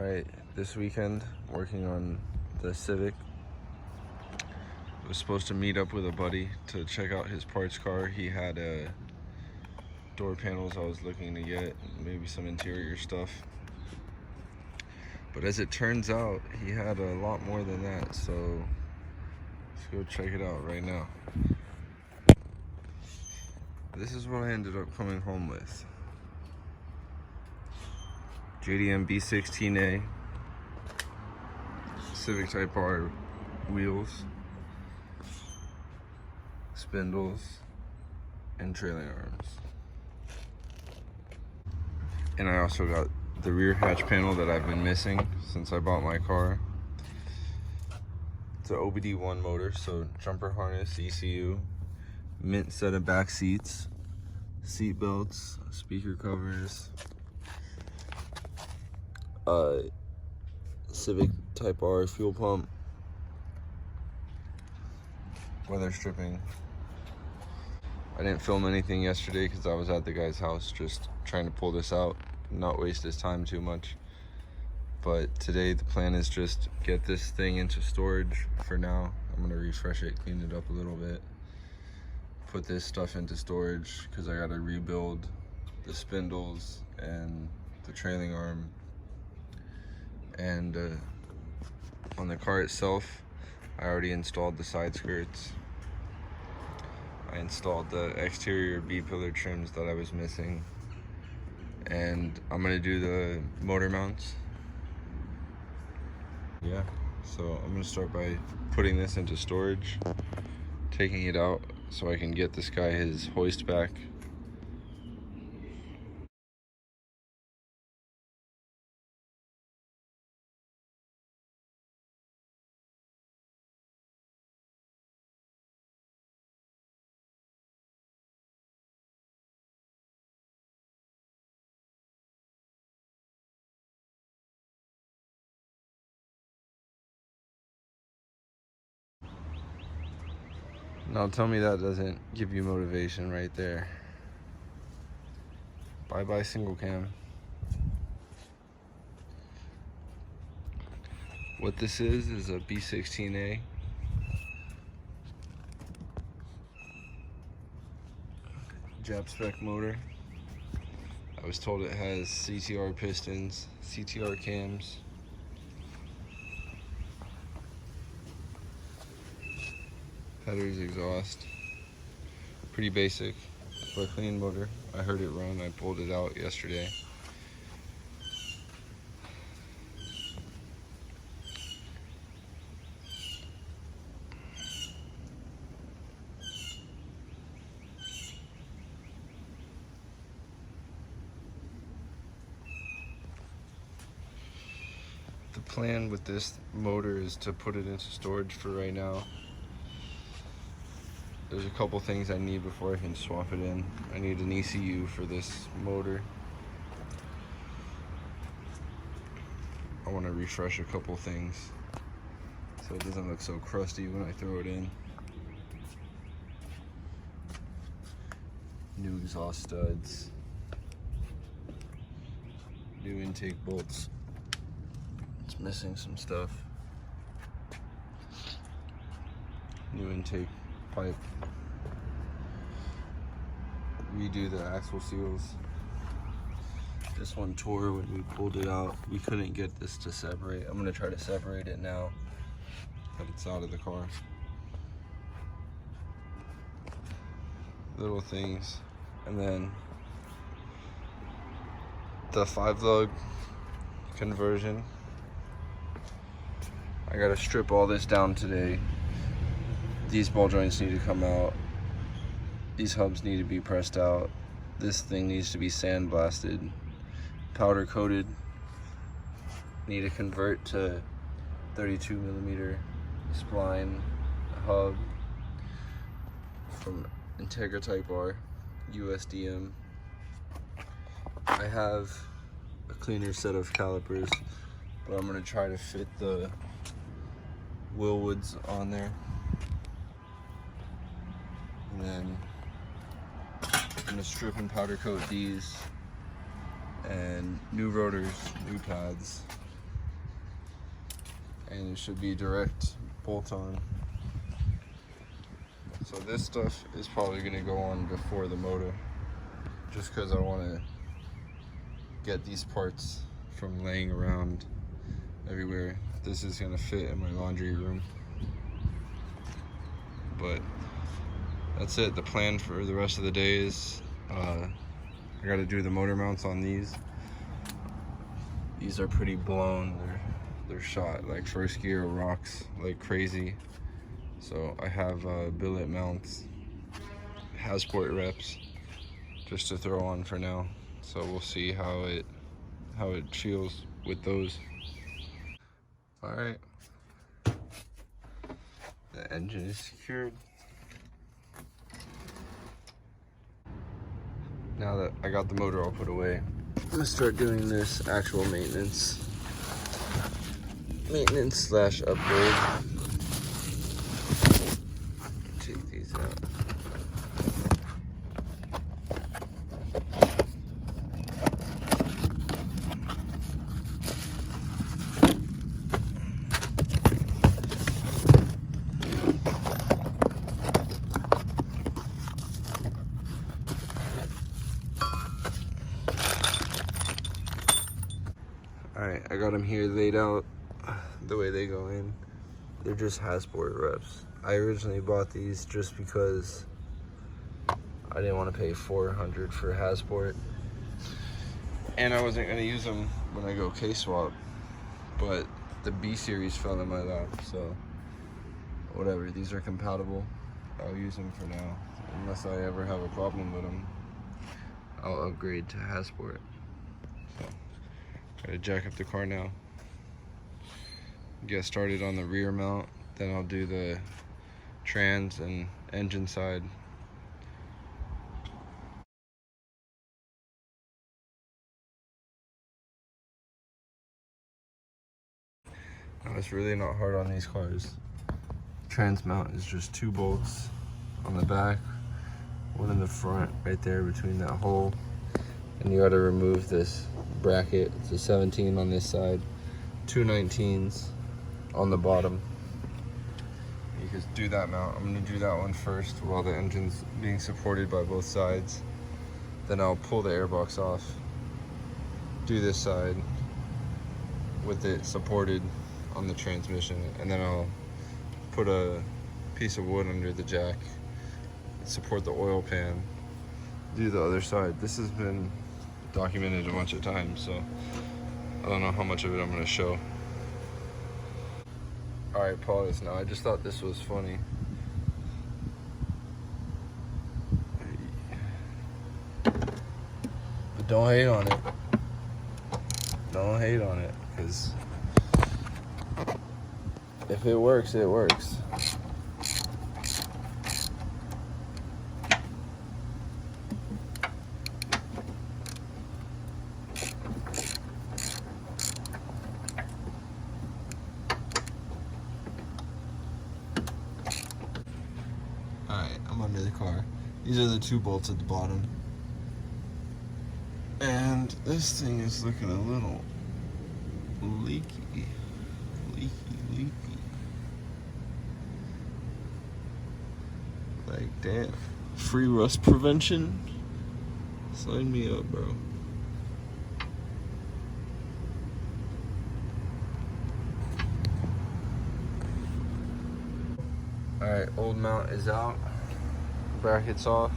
Alright, this weekend, working on the Civic. I was supposed to meet up with a buddy to check out his parts car. He had door panels I was looking to get, maybe some interior stuff. But as it turns out, he had a lot more than that, so let's go check it out right now. This is what I ended up coming home with. JDM B16a Civic Type R wheels, spindles, and trailing arms. And I also got the rear hatch panel that I've been missing since I bought my car. It's an OBD1 motor, so jumper harness, ECU, mint set of back seats, seat belts, speaker covers, Civic Type R fuel pump, weather stripping. I didn't film anything yesterday because I was at the guy's house just trying to pull this out, not waste his time too much. But today the plan is just get this thing into storage for now. I'm gonna refresh it, clean it up a little bit, put this stuff into storage because I gotta rebuild the spindles and the trailing arm. And on the car itself, I already installed the side skirts. I installed the exterior B-pillar trims that I was missing. And I'm gonna do the motor mounts. Yeah, so I'm gonna start by putting this into storage, taking it out so I can get this guy his hoist back. Now tell me that doesn't give you motivation right there. Bye-bye single cam. What this is a B16a. Jap spec motor. I was told it has CTR pistons, CTR cams. Headers, exhaust. Pretty basic, but clean motor. I heard it run, I pulled it out yesterday. The plan with this motor is to put it into storage for right now. There's a couple things I need before I can swap it in. I need an ECU for this motor. I want to refresh a couple things so it doesn't look so crusty when I throw it in. New exhaust studs. New intake bolts. It's missing some stuff. New intake pipe. Redo the axle seals. This one tore when we pulled it out. We couldn't get this to separate. I'm gonna try to separate it now, but it's out of the car. Little things. And then the 5-lug conversion. I gotta strip all this down today. These ball joints need to come out. These hubs need to be pressed out. This thing needs to be sandblasted, powder coated. Need to convert to 32mm spline hub from Integra Type R, USDM. I have a cleaner set of calipers, but I'm gonna try to fit the Willwoods on there. And then I'm gonna strip and powder coat these, and new rotors, new pads, and it should be direct bolt on. So this stuff is probably going to go on before the motor, just because I want to get these parts from laying around everywhere. This is going to fit in my laundry room. But that's it. The plan for the rest of the day is I got to do the motor mounts on these. These are pretty blown. They're shot like first gear rocks like crazy. So I have billet mounts, Hasport reps, just to throw on for now. So we'll see how it feels with those. All right, the engine is secured. Now that I got the motor all put away, I'm gonna start doing this actual maintenance slash upgrade. Take these out. Alright, I got them here laid out the way they go in. They're just Hasport reps. I originally bought these just because I didn't want to pay $400 for Hasport, and I wasn't going to use them when I go K-swap, but the B series fell in my lap, so whatever. These are compatible. I'll use them for now. Unless I ever have a problem with them, I'll upgrade to Hasport. So, gotta jack up the car now. Get started on the rear mount, then I'll do the trans and engine side. Now, it's really not hard on these cars. Trans mount is just 2 bolts on the back, 1 in the front right there between that hole, and you gotta remove this bracket. It's a 17 on this side, 2 19s on the bottom. You can do that mount. I'm gonna do that one first while the engine's being supported by both sides. Then I'll pull the airbox off, do this side with it supported on the transmission, and then I'll put a piece of wood under the jack, support the oil pan, do the other side. This has been documented a bunch of times, so I don't know how much of it I'm gonna show. Alright, pause now. I just thought this was funny. But don't hate on it. Don't hate on it, because if it works, it works. Alright, I'm under the car. These are the 2 bolts at the bottom. And this thing is looking a little leaky. Like, damn. Free rust prevention? Sign me up, bro. Alright, old mount is out. Brackets off.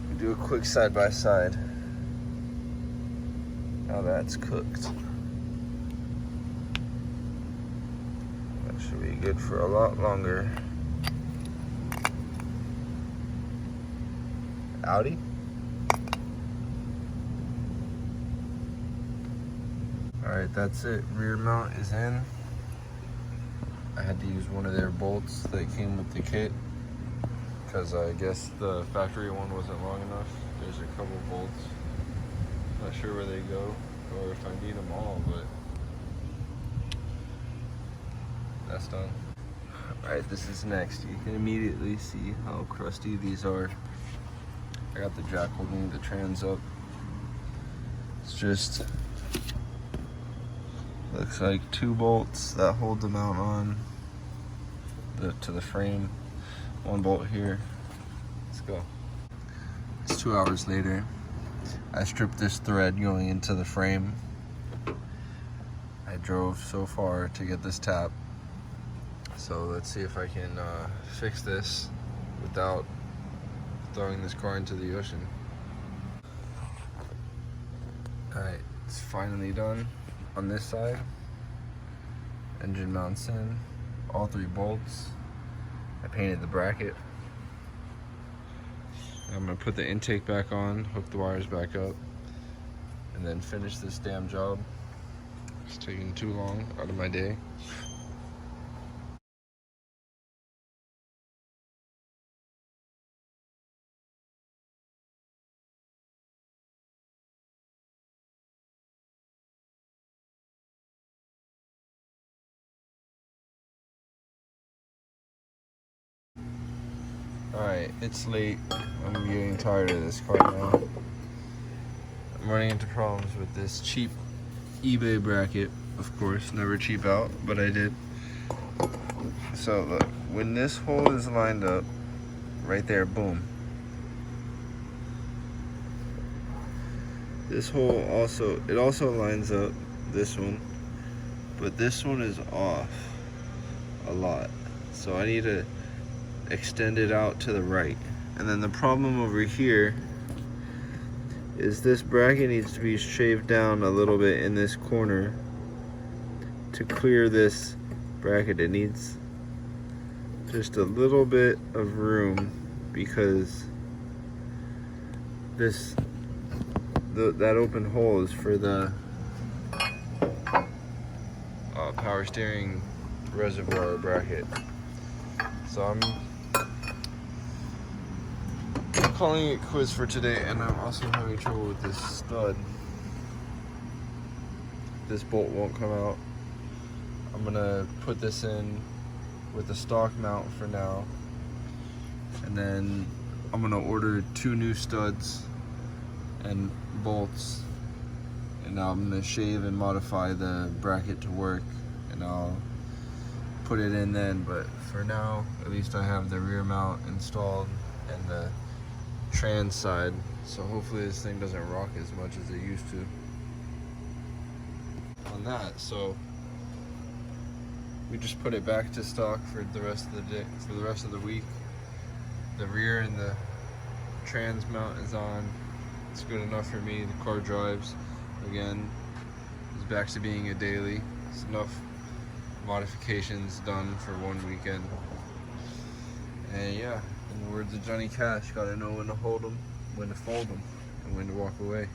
We do a quick side by side. Now that's cooked. That should be good for a lot longer. Audi? Alright, that's it. Rear mount is in. I had to use one of their bolts that came with the kit, because I guess the factory one wasn't long enough. There's a couple bolts. Not sure where they go or if I need them all, but that's done. Alright, this is next. You can immediately see how crusty these are. I got the jack holding the trans up. It's just Looks like 2 bolts that hold the mount on to the frame. 1 bolt here. Let's go. It's 2 hours later. I stripped this thread going into the frame. I drove so far to get this tap. So let's see if I can fix this without throwing this car into the ocean. Alright, it's finally done on this side. Engine mounts in, all 3 bolts. I painted the bracket. I'm gonna put the intake back on, hook the wires back up, and then finish this damn job. It's taking too long out of my day. Alright, it's late. I'm getting tired of this car now. I'm running into problems with this cheap eBay bracket. Of course, never cheap out, but I did. So look, when this hole is lined up, right there, boom. This hole also lines up, this one, but this one is off a lot. So I need to extend it out to the right. And then the problem over here is this bracket needs to be shaved down a little bit in this corner to clear this bracket. It needs just a little bit of room because that open hole is for the power steering reservoir bracket. So I'm calling it quits for today, and I'm also having trouble with this stud. This bolt won't come out. I'm gonna put this in with the stock mount for now, and then I'm gonna order 2 new studs and bolts, and now I'm gonna shave and modify the bracket to work, and I'll put it in then. But for now, at least I have the rear mount installed and the trans side, so hopefully this thing doesn't rock as much as it used to on that. So we just put it back to stock for the rest of the day, for the rest of the week. The rear and the trans mount is on. It's good enough for me. The car drives again. It's back to being a daily. It's enough modifications done for 1 weekend. And yeah, in the words of Johnny Cash, gotta know when to hold them, when to fold them, and when to walk away.